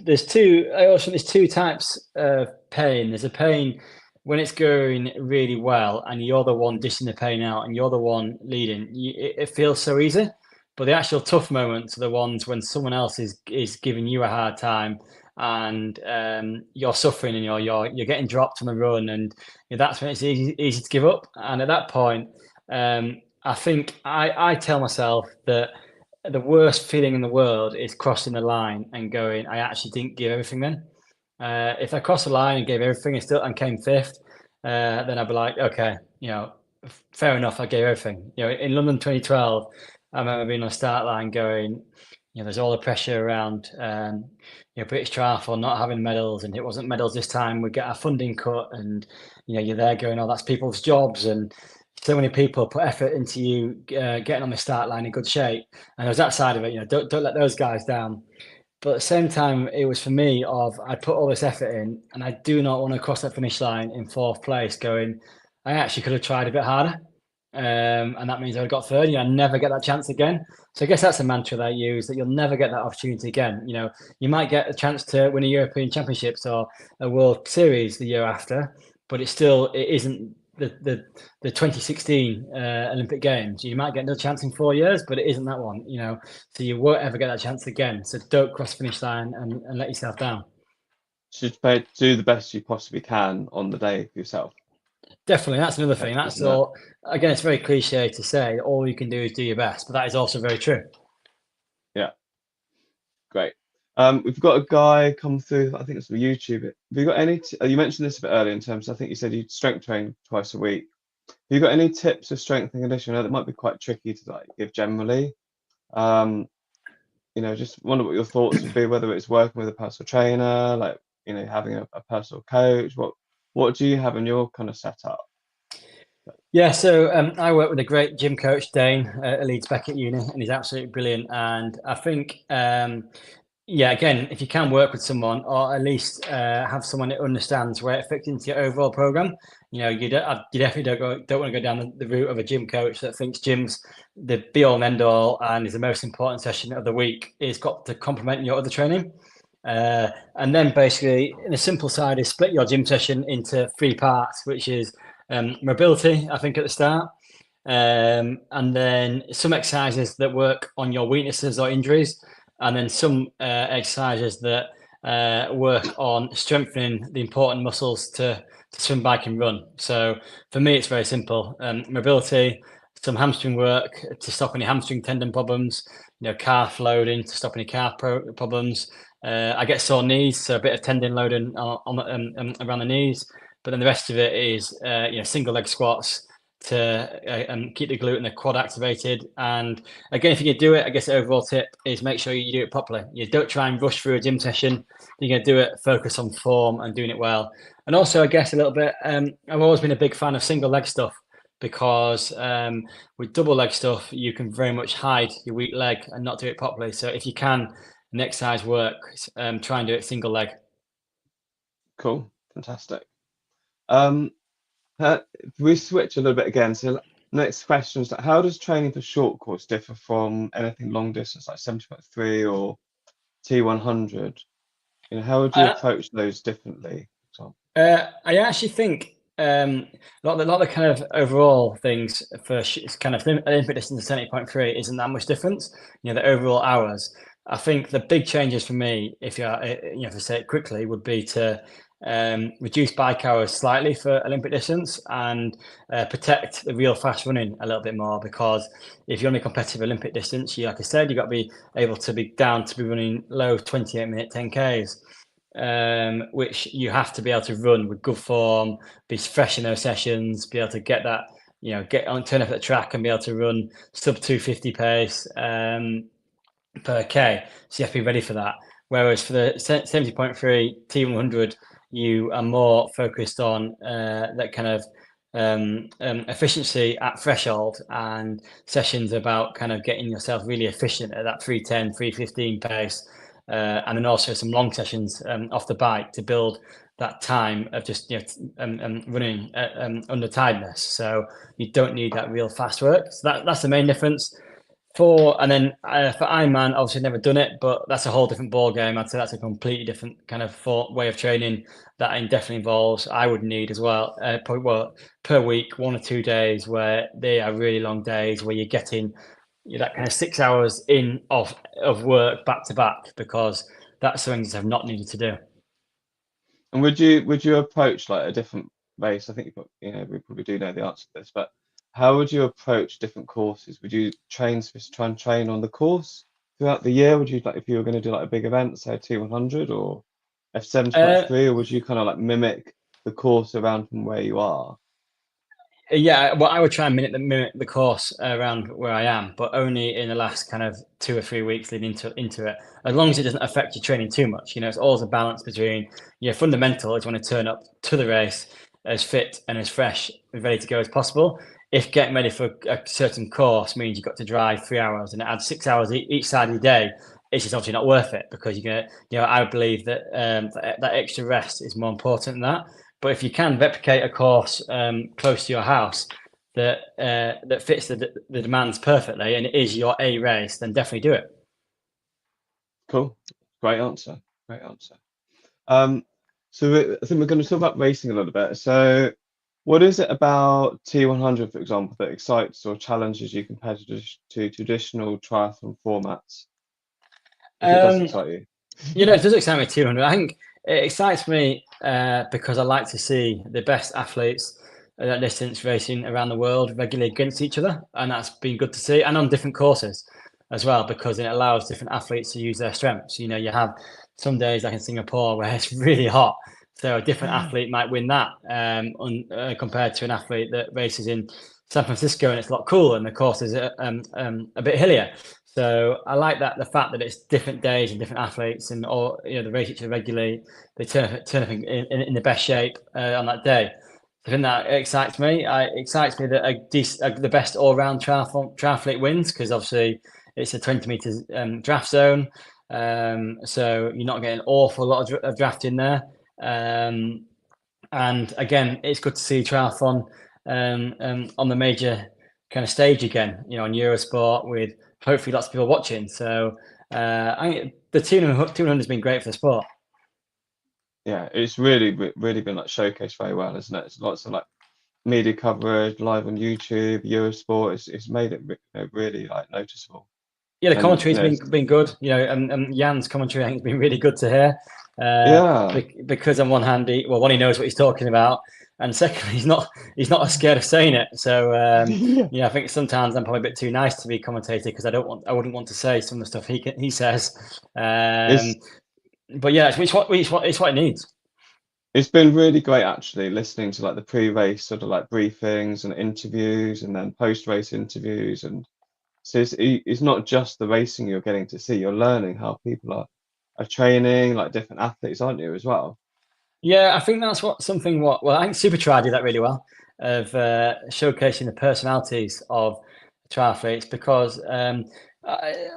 there's two types of pain. There's a pain when it's going really well and you're the one dishing the pain out and you're the one leading. It feels so easy. But the actual tough moments are the ones when someone else is giving you a hard time, and you're suffering, and you're getting dropped on the run, and that's when it's easy to give up. And at that point, I think I tell myself that the worst feeling in the world is crossing the line and going, I actually didn't give everything then. If I crossed the line and gave everything and came fifth, then I'd be like, okay, fair enough, I gave everything. In London 2012, I remember being on the start line going, there's all the pressure around, British Triathlon not having medals, and it wasn't medals this time. We get our funding cut, and you're there going, oh, that's people's jobs, and so many people put effort into you getting on the start line in good shape. And there was that side of it, don't let those guys down. But at the same time, it was for me I put all this effort in, and I do not want to cross that finish line in fourth place going, I actually could have tried a bit harder. And that means I got third. I never get that chance again. So I guess that's a mantra that I use, that you'll never get that opportunity again. You might get a chance to win a European Championships or a World Series the year after, but it isn't the 2016 Olympic Games. You might get another chance in 4 years, but it isn't that one. So you won't ever get that chance again. So don't cross the finish line and let yourself down. Should do the best you possibly can on the day for yourself. Definitely, that's another thing. That's all. Again, it's very cliche to say all you can do is do your best, but that is also very true. Yeah, great. We've got a guy come through. I think it's from YouTube. Have you got any? You mentioned this a bit earlier in terms. I think you said you strength train twice a week. Have you got any tips of strength and conditioning? I know that might be quite tricky to give generally. Just wonder what your thoughts would be. Whether it's working with a personal trainer, having a personal coach. What do you have in your kind of setup? Yeah, so I work with a great gym coach, Dane, at Leeds Beckett Uni, and he's absolutely brilliant. And I think, again, if you can work with someone, or at least have someone that understands where it fits into your overall program, you definitely don't want to go down the route of a gym coach that thinks gym's the be all and end all and is the most important session of the week. It's got to complement your other training. And then basically, in the simple side, is split your gym session into 3 parts, which is mobility, I think, at the start, and then some exercises that work on your weaknesses or injuries, and then some exercises that work on strengthening the important muscles to swim, bike, and run. So for me, it's very simple: mobility, some hamstring work to stop any hamstring tendon problems, calf loading to stop any calf problems. I get sore knees, so a bit of tendon loading on around the knees. But then the rest of it is, single leg squats to keep the glute and the quad activated. And again, if you can do it, I guess the overall tip is make sure you do it properly. You don't try and rush through a gym session. You're going to do it, focus on form and doing it well. And also, I guess a little bit, I've always been a big fan of single leg stuff, because with double leg stuff, you can very much hide your weak leg and not do it properly. So if you can, an exercise work, try and do it single leg. Cool, fantastic. We switch a little bit again. So next question is, how does training for short course differ from anything long distance like 70.3 or T100? How would you approach those differently? I actually think a lot of the kind of overall things for kind of Olympic distance 70.3 isn't that much difference. The overall hours. I think the big changes for me, if to say it quickly, would be to reduce bike hours slightly for Olympic distance and protect the real fast running a little bit more, because if you're on a competitive Olympic distance, like I said, you've got to be able to be down to be running low 28-minute 10Ks, which you have to be able to run with good form, be fresh in those sessions, be able to get that, turn up at the track and be able to run sub 250 pace per K. So you have to be ready for that. Whereas for the 70.3 T100, you are more focused on that kind of efficiency at threshold, and sessions about kind of getting yourself really efficient at that 3:10, 3:15 pace, and then also some long sessions off the bike to build that time of just running under tiredness. So you don't need that real fast work. So that's the main difference. For Ironman, obviously never done it, but that's a whole different ball game. I'd say that's a completely different kind of way of training that definitely involves. I would need as well, per week, 1 or 2 days where they are really long days where you're getting that kind of 6 hours in of work back to back, because that's something that I've not needed to do. And would you approach like a different race? I think we probably do know the answer to this, but how would you approach different courses? Would you try and train on the course throughout the year? Would you, like, if you were going to do like a big event, say a T100 or F75 or would you kind of like mimic the course around from where you are? Yeah, well, I would try and mimic the course around where I am, but only in the last kind of 2 or 3 weeks leading into it. As long as it doesn't affect your training too much, it's always a balance between your fundamental is you want to turn up to the race as fit and as fresh and ready to go as possible. If getting ready for a certain course means you've got to drive 3 hours and add 6 hours each side of the day, it's just obviously not worth it, because you're gonna, I believe that that extra rest is more important than that. But if you can replicate a course close to your house that fits the demands perfectly and it is your A race, then definitely do it. Cool. Great answer. Great answer. So I think we're going to talk about racing a little bit. So what is it about T100, for example, that excites or challenges you compared to traditional triathlon formats? If it does Um, excite you. it does excite me 200. I think it excites me because I like to see the best athletes at that distance racing around the world regularly against each other, and that's been good to see, and on different courses as well, because it allows different athletes to use their strengths. You have some days like in Singapore where it's really hot, so a different athlete might win that compared to an athlete that races in San Francisco and it's a lot cooler and the course is a bit hillier. So I like the fact that it's different days and different athletes, and they race each other regularly. They turn up in the best shape on that day. I think that excites me. It excites me that the best all-round triathlete wins, because obviously it's a 20 meters draft zone, so you're not getting an awful lot of draft in there. And again, it's good to see triathlon on the major kind of stage again, on Eurosport, with hopefully lots of people watching. So I think the 200 has been great for the sport. Yeah, it's really been like showcased very well, isn't it? It's lots of like media coverage live on YouTube, Eurosport. It's made it really like noticeable. Yeah, the And commentary's been good. And Jan's commentary I think has been really good to hear. yeah, Because on one hand, he knows what he's talking about, and secondly, he's not scared of saying it. So yeah. I think sometimes I'm probably a bit too nice to be a commentator, because I wouldn't want to say some of the stuff he says. It's But yeah, it's what it needs. it's been really great actually listening to like the pre-race sort of like briefings and interviews and then post-race interviews, and so it's not just the racing you're getting to see, you're learning how people are training, like different athletes, aren't you, as well? Yeah, I think that's I think Supertry did that really well, of showcasing the personalities of triathletes, because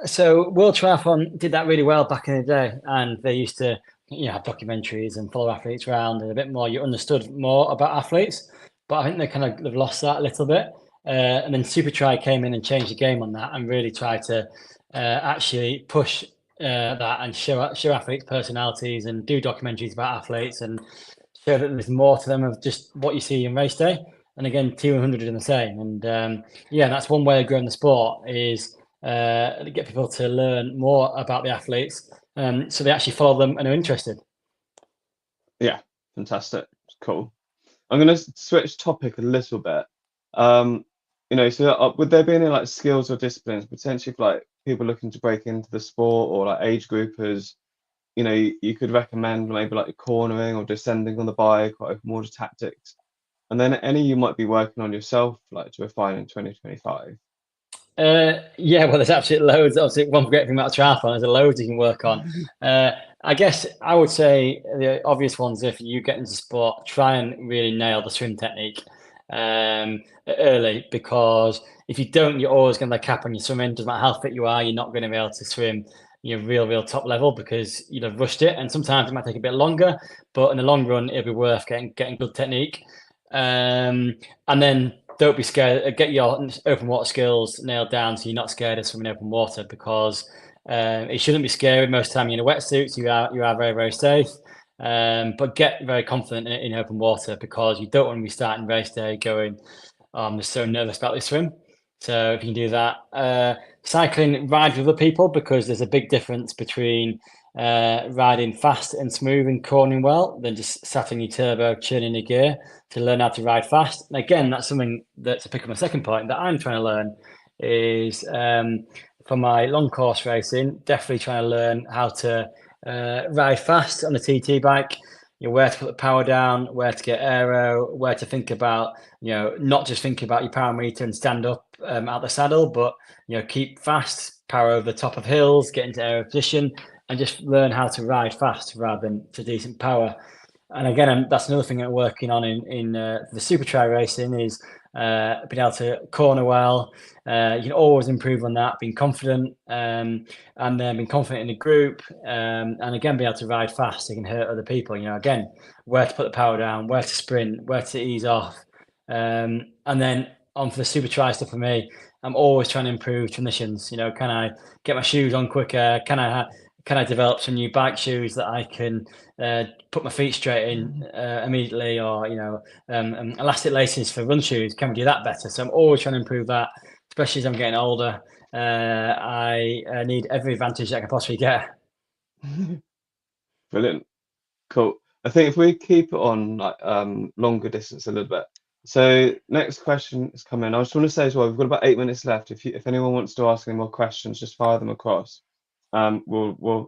so World Triathlon did that really well back in the day, and they used to have documentaries and follow athletes around, and a bit more you understood more about athletes. But I think they've lost that a little bit, and then Supertry came in and changed the game on that, and really tried to actually push that and show athletes' personalities and do documentaries about athletes and show that there's more to them of just what you see in race day. And again, T100 is the same. And that's one way of growing the sport, is get people to learn more about the athletes, so they actually follow them and are interested. Yeah, fantastic. Cool. I'm going to switch topic a little bit. So would there be any like skills or disciplines potentially for like people looking to break into the sport, or like age groupers, you could recommend maybe like cornering or descending on the bike or open water tactics, and then any you might be working on yourself like to refine in 2025? Yeah, well, there's absolutely loads. Obviously, one great thing about triathlon is there's loads you can work on. I guess I would say the obvious ones, if you get into sport, try and really nail the swim technique. early, because if you don't, you're always going to cap on your swimming. Doesn't matter how fit you are, you're not going to be able to swim your real top level because you'd have rushed it. And sometimes it might take a bit longer, but in the long run, it'll be worth getting good technique. And then don't be scared. Get your open water skills nailed down so you're not scared of swimming open water, because it shouldn't be scary. Most of the time you're in a wetsuit, so you are very safe. But get very confident in open water, because you don't want to be starting race day going, oh, I'm just so nervous about this swim. So if you can do that, cycling, ride with other people, because there's a big difference between riding fast and smooth and cornering well than just sat on your turbo, churning your gear to learn how to ride fast. And again, that's something that, to pick up my second point, that I'm trying to learn is for my long course racing, definitely trying to learn how to ride fast on a TT bike. You know, where to put the power down, where to get aero, where to think about, not just thinking about your power meter and stand up out the saddle, but keep fast, power over the top of hills, get into aero position, and just learn how to ride fast rather than to decent power. And again, that's another thing I'm working on in the super tri racing is being able to corner well. You can always improve on that, being confident, and then being confident in the group, and again, be able to ride fast so you can hurt other people. Again, where to put the power down, where to sprint, where to ease off. And then on for the super tri stuff for me, I'm always trying to improve transitions. Can I get my shoes on quicker? Can I develop some new bike shoes that I can put my feet straight in immediately, or elastic laces for run shoes? Can we do that better? So I'm always trying to improve that, especially as I'm getting older. I need every advantage that I can possibly get. Brilliant. Cool. I think if we keep it on like longer distance a little bit. So next question is coming. I just want to say as well, we've got about 8 minutes left. If anyone wants to ask any more questions, just fire them across. We'll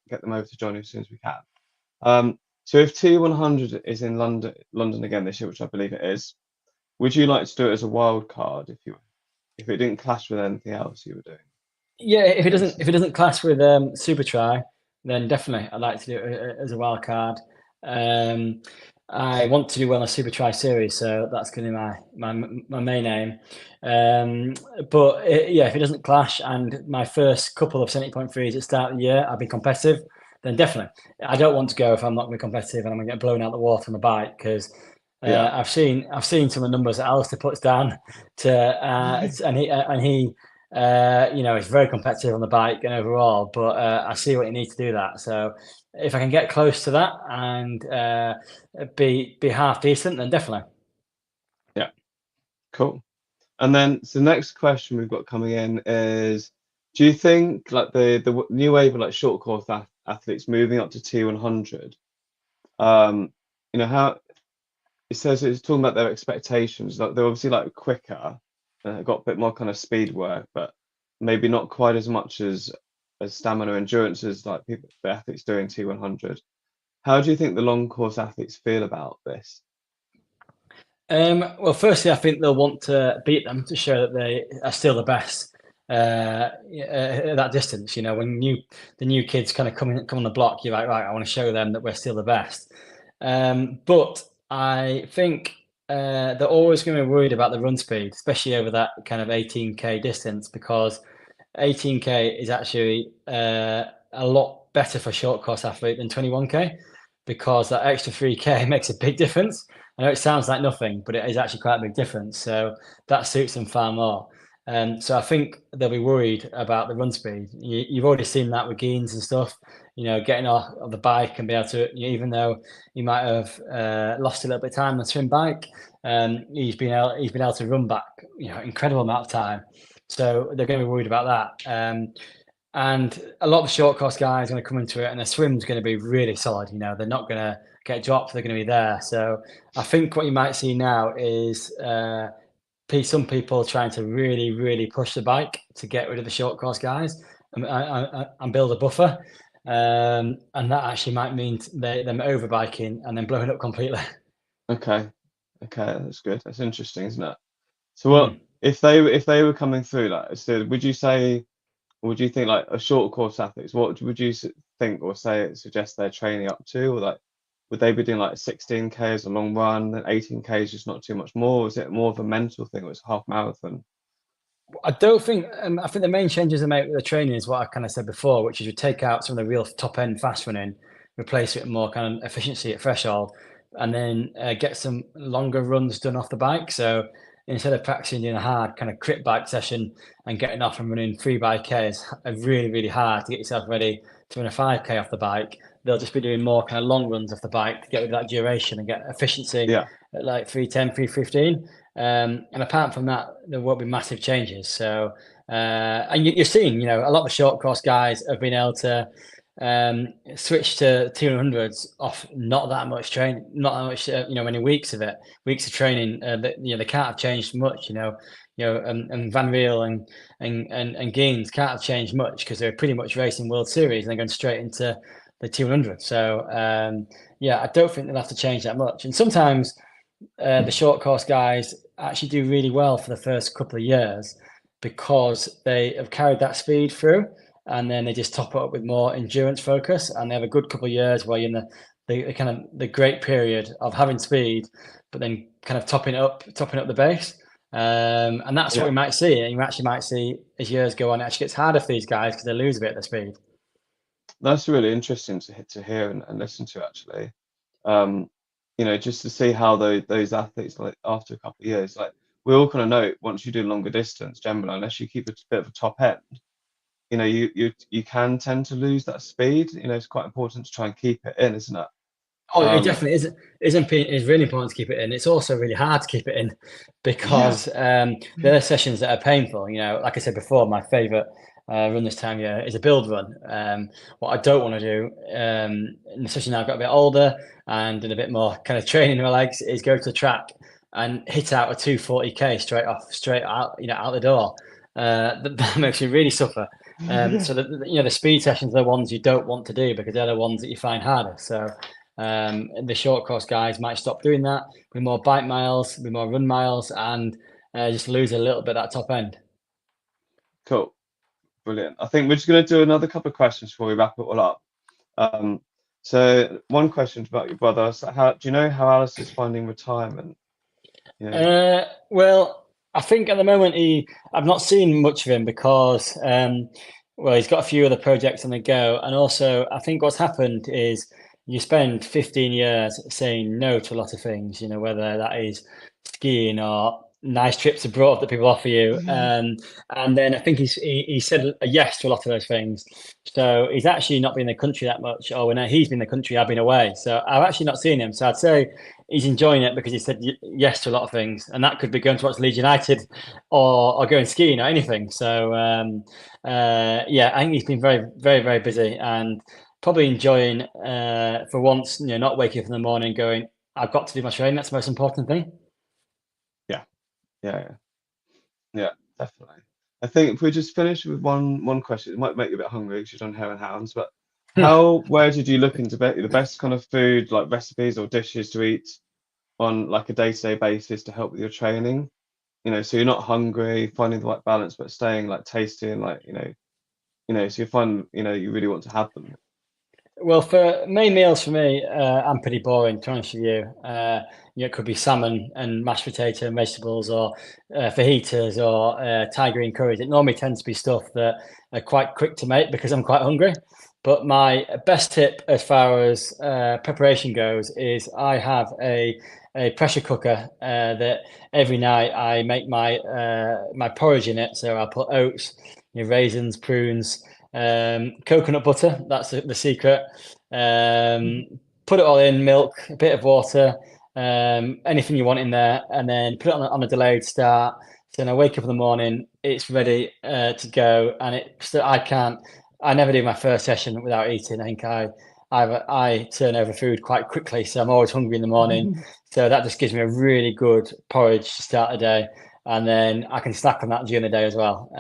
get them over to Jonny as soon as we can. So if T100 is in London again this year, which I believe it is, would you like to do it as a wild card if it didn't clash with anything else you were doing? Yeah, if it doesn't clash with Super Try, then definitely I'd like to do it as a wild card. I want to do well in a Super Try series, so that's going to be my main aim. But if it doesn't clash, and my first couple of 70.3s at the start of the year I've been competitive, then definitely I don't want to go if I'm not going to be competitive and I'm going to get blown out the water on the bike, because I've seen some of the numbers that Alistair puts down to, and he it's very competitive on the bike and overall, but I see what you need to do that. So if I can get close to that and be half decent, then definitely. Yeah, cool. And then so the next question we've got coming in is, do you think like the new wave of like short course athletes moving up to T100, how it says it's talking about their expectations, like they're obviously like quicker, got a bit more kind of speed work, but maybe not quite as much as stamina endurance as like the athletes doing T100. How do you think the long course athletes feel about this? Well, firstly, I think they'll want to beat them to show that they are still the best at that distance. When the new kids kind of come on the block, you're like, right, I want to show them that we're still the best. But I think they're always going to be worried about the run speed, especially over that kind of 18k distance, because 18k is actually a lot better for a short course athlete than 21k, because that extra 3k makes a big difference. I know it sounds like nothing, but it is actually quite a big difference. So that suits them far more. So I think they'll be worried about the run speed. You've already seen that with Geens and stuff. Getting off of the bike and be able to, even though he might have lost a little bit of time on the swim bike, he's been able to run back, incredible amount of time. So they're going to be worried about that. And a lot of the short course guys are going to come into it, and their swim's going to be really solid. They're not going to get dropped; they're going to be there. So I think what you might see now is some people trying to really, really push the bike to get rid of the short course guys and build a buffer, and that actually might mean them overbiking and then blowing up completely. Okay, that's good. That's interesting, isn't it? So what if they were coming through like, so would you say, or would you think like a short course athletes, what would you think or suggest they're training up to, or like would they be doing like 16K as a long run, then 18K is just not too much more? Or is it more of a mental thing? It was half marathon. I don't think. I think the main changes they make with the training is what I kind of said before, which is you take out some of the real top end fast running, replace it with more kind of efficiency at threshold, and then get some longer runs done off the bike. So instead of practicing doing a hard kind of crit bike session and getting off and running 3 by Ks, really really hard to get yourself ready to run a 5K off the bike, they'll just be doing more kind of long runs off the bike to get rid of that duration and get efficiency Yeah. at like 3:10, 3:15. And apart from that, there won't be massive changes. So, and you're seeing, a lot of the short course guys have been able to switch to 200s off not that much training, not that much, many weeks of it, weeks of training. That they can't have changed much. And Van Riel and Gaines can't have changed much because they're pretty much racing World Series and they're going straight into the 200. So, I don't think they'll have to change that much. And sometimes the short course guys actually do really well for the first couple of years because they have carried that speed through, and then they just top it up with more endurance focus, and they have a good couple of years where you're in the kind of the great period of having speed, but then kind of topping up the base. And that's what we might see. And you actually might see as years go on, it actually gets harder for these guys because they lose a bit of the speed. That's really interesting to hear and listen to, actually. Just to see how those athletes, like after a couple of years, like we all kind of know, once you do longer distance, generally, unless you keep a bit of a top end, you can tend to lose that speed. It's quite important to try and keep it in, isn't it? Oh, it definitely is. It's really important to keep it in. It's also really hard to keep it in because there are sessions that are painful. Like I said before, my favourite run this time of year is a build run. What I don't want to do, especially now I've got a bit older and done a bit more kind of training in my legs, is go to the track and hit out a 240K straight out, out the door. That makes me really suffer. So the speed sessions are the ones you don't want to do because they're the ones that you find harder. So the short course guys might stop doing that with more bike miles, with more run miles, and just lose a little bit at that top end. Cool. Brilliant. I think we're just going to do another couple of questions before we wrap it all up. So one question about your brother. So do you know how Alice is finding retirement? Well, I think at the moment I've not seen much of him because he's got a few other projects on the go, and also I think what's happened is you spend 15 years saying no to a lot of things, whether that is skiing or nice trips abroad that people offer you. And then I think he said a yes to a lot of those things. So he's actually not been in the country that much, or when he's been in the country, I've been away. So I've actually not seen him. So I'd say he's enjoying it because he said yes to a lot of things. And that could be going to watch Leeds United or going skiing or anything. So I think he's been very, very, very busy and probably enjoying for once, not waking up in the morning going, I've got to do my training. That's the most important thing. Yeah, definitely. I think if we just finish with one question, it might make you a bit hungry because you've done Hare and Hounds, but where did you look into the best kind of food, like recipes or dishes to eat on like a day-to-day basis to help with your training? So you're not hungry, finding the right balance, but staying like tasty and like, so you find, you really want to have them. Well, for main meals for me, I'm pretty boring, to be honest with you. It could be salmon and mashed potato and vegetables, or fajitas, or Thai green curries. It normally tends to be stuff that are quite quick to make because I'm quite hungry. But my best tip as far as preparation goes is I have a pressure cooker that every night I make my porridge in it. So I'll put oats, raisins, prunes, coconut butter. That's the secret. Put it all in, milk, a bit of water, anything you want in there, and then put it on a delayed start. So when I wake up in the morning, it's ready to go. And I never do my first session without eating. I think I turn over food quite quickly, so I'm always hungry in the morning. So that just gives me a really good porridge to start the day. And then I can snack on that during the day as well.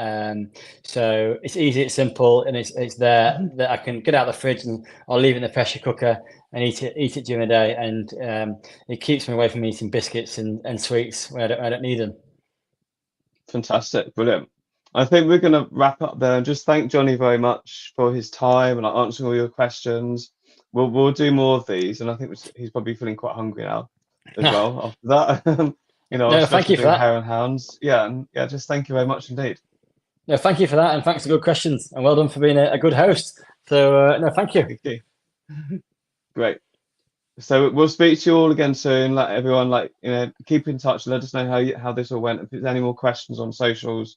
So it's easy, it's simple, and it's there that I can get out of the fridge or leave it in the pressure cooker and eat it during the day. And it keeps me away from eating biscuits and sweets when I don't need them. Fantastic, brilliant. I think we're going to wrap up there and just thank Jonny very much for his time and answering all your questions. we'll do more of these, and I think he's probably feeling quite hungry now as well after that. No, thank Especially you for doing that. Hare and Hounds. Yeah, and yeah, just thank you very much indeed. No, thank you for that, and thanks for good questions, and well done for being a good host. So, no, thank you. Thank you. Great. So we'll speak to you all again soon. Like everyone, keep in touch. Let us know how this all went. If there's any more questions on socials,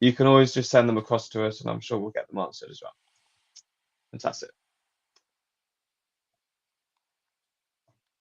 you can always just send them across to us, and I'm sure we'll get them answered as well. Fantastic.